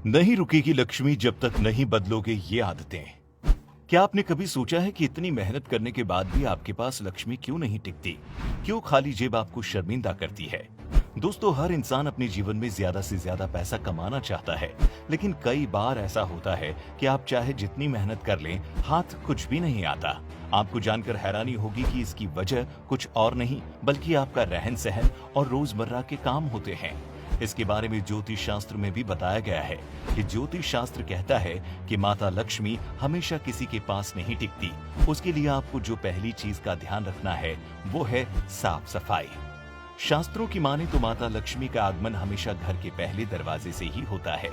नहीं रुकेगी लक्ष्मी जब तक नहीं बदलोगे ये आदतें। क्या आपने कभी सोचा है कि इतनी मेहनत करने के बाद भी आपके पास लक्ष्मी क्यों नहीं टिकती? क्यों खाली जेब आपको शर्मिंदा करती है? दोस्तों, हर इंसान अपने जीवन में ज्यादा से ज्यादा पैसा कमाना चाहता है, लेकिन कई बार ऐसा होता है कि आप चाहे जितनी मेहनत कर लें, हाथ कुछ भी नहीं आता। आपको जानकर हैरानी होगी कि इसकी वजह कुछ और नहीं बल्कि आपका रहन सहन और रोजमर्रा के काम होते हैं। इसके बारे में ज्योतिष शास्त्र में भी बताया गया है कि ज्योतिष शास्त्र कहता है कि माता लक्ष्मी हमेशा किसी के पास नहीं टिकती। उसके लिए आपको जो पहली चीज का ध्यान रखना है वो है साफ सफाई। शास्त्रों की माने तो माता लक्ष्मी का आगमन हमेशा घर के पहले दरवाजे से ही होता है,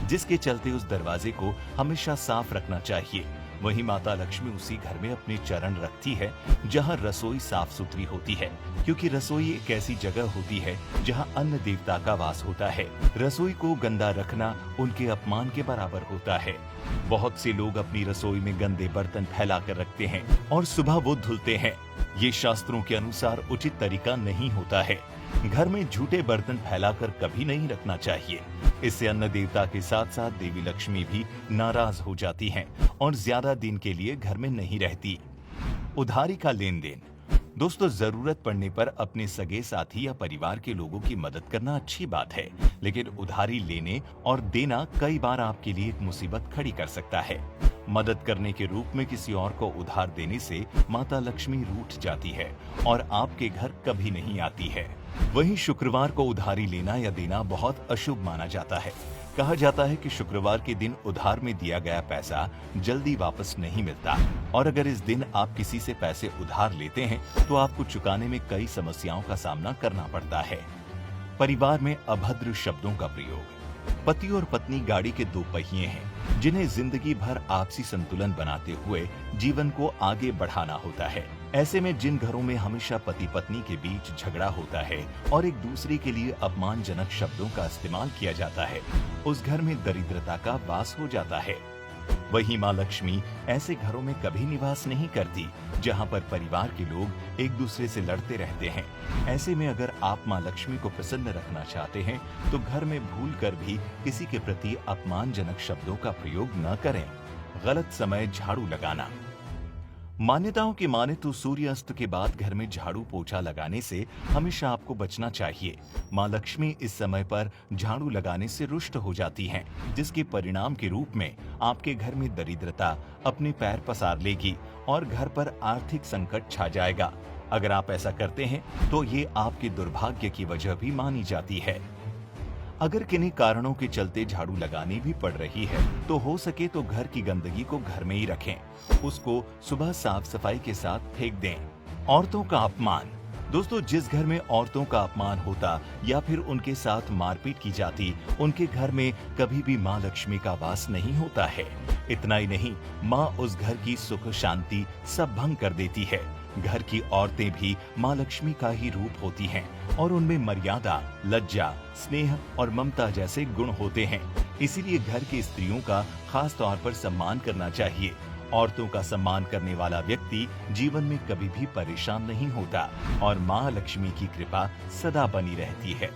जिसके चलते उस दरवाजे को हमेशा साफ रखना चाहिए। वहीं माता लक्ष्मी उसी घर में अपने चरण रखती है जहां रसोई साफ सुथरी होती है, क्योंकि रसोई एक ऐसी जगह होती है जहां अन्न देवता का वास होता है। रसोई को गंदा रखना उनके अपमान के बराबर होता है। बहुत से लोग अपनी रसोई में गंदे बर्तन फैला कर रखते हैं और सुबह वो धुलते हैं। ये शास्त्रों के अनुसार उचित तरीका नहीं होता है। घर में झूठे बर्तन फैलाकर कभी नहीं रखना चाहिए। इससे अन्न देवता के साथ साथ देवी लक्ष्मी भी नाराज हो जाती हैं और ज्यादा दिन के लिए घर में नहीं रहती। उधारी का लेन देन। दोस्तों, जरूरत पड़ने पर अपने सगे साथी या परिवार के लोगों की मदद करना अच्छी बात है, लेकिन उधारी लेने और देना कई बार आपके लिए एक मुसीबत खड़ी कर सकता है। मदद करने के रूप में किसी और को उधार देने से माता लक्ष्मी रूठ जाती है और आपके घर कभी नहीं आती है। वहीं शुक्रवार को उधारी लेना या देना बहुत अशुभ माना जाता है। कहा जाता है कि शुक्रवार के दिन उधार में दिया गया पैसा जल्दी वापस नहीं मिलता और अगर इस दिन आप किसी से पैसे उधार लेते हैं तो आपको चुकाने में कई समस्याओं का सामना करना पड़ता है। परिवार में अभद्र शब्दों का प्रयोग। पति और पत्नी गाड़ी के दो पहिए हैं, जिन्हें जिंदगी भर आपसी संतुलन बनाते हुए जीवन को आगे बढ़ाना होता है। ऐसे में जिन घरों में हमेशा पति पत्नी के बीच झगड़ा होता है और एक दूसरे के लिए अपमानजनक शब्दों का इस्तेमाल किया जाता है, उस घर में दरिद्रता का वास हो जाता है। वहीं माँ लक्ष्मी ऐसे घरों में कभी निवास नहीं करती जहां पर परिवार के लोग एक दूसरे से लड़ते रहते हैं। ऐसे में अगर आप माँ लक्ष्मी को प्रसन्न रखना चाहते हैं तो घर में भूल कर भी किसी के प्रति अपमानजनक शब्दों का प्रयोग न करें। गलत समय झाड़ू लगाना। मान्यताओं की माने तो सूर्यास्त के बाद घर में झाड़ू पोछा लगाने से हमेशा आपको बचना चाहिए। माँ लक्ष्मी इस समय पर झाड़ू लगाने से रुष्ट हो जाती हैं, जिसके परिणाम के रूप में आपके घर में दरिद्रता अपने पैर पसार लेगी और घर पर आर्थिक संकट छा जाएगा। अगर आप ऐसा करते हैं तो ये आपके दुर्भाग्य की वजह भी मानी जाती है। अगर किन्हीं कारणों के चलते झाड़ू लगानी भी पड़ रही है तो हो सके तो घर की गंदगी को घर में ही रखें। उसको सुबह साफ सफाई के साथ फेंक दें। औरतों का अपमान। दोस्तों, जिस घर में औरतों का अपमान होता या फिर उनके साथ मारपीट की जाती, उनके घर में कभी भी माँ लक्ष्मी का वास नहीं होता है। इतना ही नहीं, माँ उस घर की सुख शांति सब भंग कर देती है। घर की औरतें भी माँ लक्ष्मी का ही रूप होती हैं और उनमें मर्यादा, लज्जा, स्नेह और ममता जैसे गुण होते हैं। इसीलिए घर की स्त्रियों का खास तौर पर सम्मान करना चाहिए। औरतों का सम्मान करने वाला व्यक्ति जीवन में कभी भी परेशान नहीं होता और माँ लक्ष्मी की कृपा सदा बनी रहती है।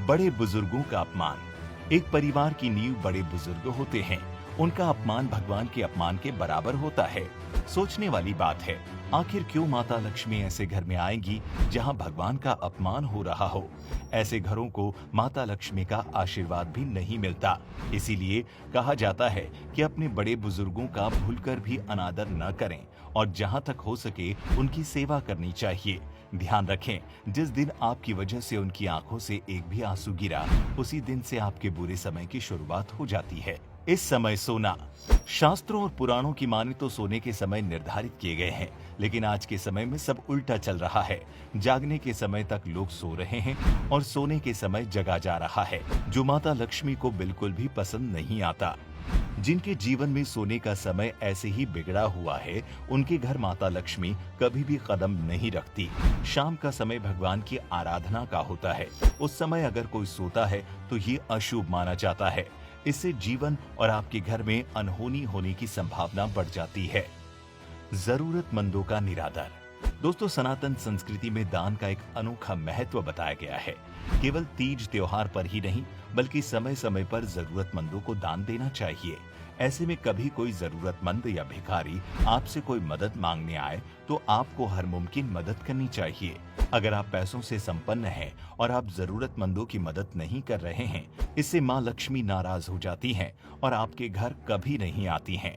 बड़े बुजुर्गों का अपमान। एक परिवार की नींव बड़े बुजुर्ग होते हैं। उनका अपमान भगवान के अपमान के बराबर होता है। सोचने वाली बात है, आखिर क्यों माता लक्ष्मी ऐसे घर में आएंगी जहां भगवान का अपमान हो रहा हो? ऐसे घरों को माता लक्ष्मी का आशीर्वाद भी नहीं मिलता। इसीलिए कहा जाता है कि अपने बड़े बुजुर्गों का भूलकर भी अनादर न करें और जहां तक हो सके उनकी सेवा करनी चाहिए। ध्यान रखें, जिस दिन आपकी वजह से उनकी आंखों से एक भी आंसू गिरा, उसी दिन से आपके बुरे समय की शुरुआत हो जाती है। इस समय सोना। शास्त्रों और पुराणों की माने तो सोने के समय निर्धारित किए गए हैं, लेकिन आज के समय में सब उल्टा चल रहा है। जागने के समय तक लोग सो रहे हैं और सोने के समय जगा जा रहा है, जो माता लक्ष्मी को बिल्कुल भी पसंद नहीं आता। जिनके जीवन में सोने का समय ऐसे ही बिगड़ा हुआ है, उनके घर माता लक्ष्मी कभी भी कदम नहीं रखती। शाम का समय भगवान की आराधना का होता है। उस समय अगर कोई सोता है तो ये अशुभ माना जाता है। इससे जीवन और आपके घर में अनहोनी होने की संभावना बढ़ जाती है। जरूरतमंदों का निरादर। दोस्तों, सनातन संस्कृति में दान का एक अनोखा महत्व बताया गया है। केवल तीज त्योहार पर ही नहीं, बल्कि समय समय पर जरूरतमंदों को दान देना चाहिए। ऐसे में कभी कोई जरूरतमंद या भिखारी आपसे कोई मदद मांगने आए तो आपको हर मुमकिन मदद करनी चाहिए। अगर आप पैसों से संपन्न हैं और आप जरूरतमंदों की मदद नहीं कर रहे हैं, इससे माँ लक्ष्मी नाराज हो जाती हैं और आपके घर कभी नहीं आती हैं।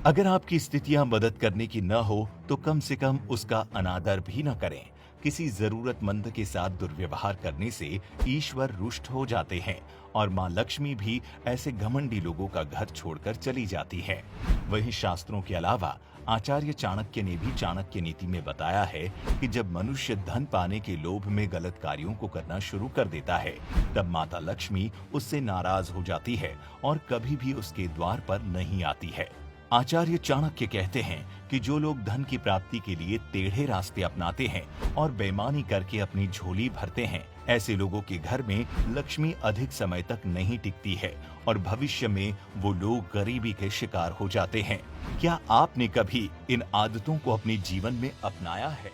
अगर आपकी स्थितियां मदद करने की न हो तो कम से कम उसका अनादर भी न करें। किसी जरूरतमंद के साथ दुर्व्यवहार करने से ईश्वर रुष्ट हो जाते हैं और माँ लक्ष्मी भी ऐसे घमंडी लोगों का घर छोड़कर चली जाती है। वहीं शास्त्रों के अलावा आचार्य चाणक्य ने भी चाणक्य नीति में बताया है कि जब मनुष्य धन पाने के लोभ में गलत कार्यों को करना शुरू कर देता है, तब माता लक्ष्मी उससे नाराज हो जाती है और कभी भी उसके द्वार पर नहीं आती है। आचार्य चाणक्य कहते हैं कि जो लोग धन की प्राप्ति के लिए टेढ़े रास्ते अपनाते हैं और बेईमानी करके अपनी झोली भरते हैं, ऐसे लोगों के घर में लक्ष्मी अधिक समय तक नहीं टिकती है और भविष्य में वो लोग गरीबी के शिकार हो जाते हैं। क्या आपने कभी इन आदतों को अपने जीवन में अपनाया है?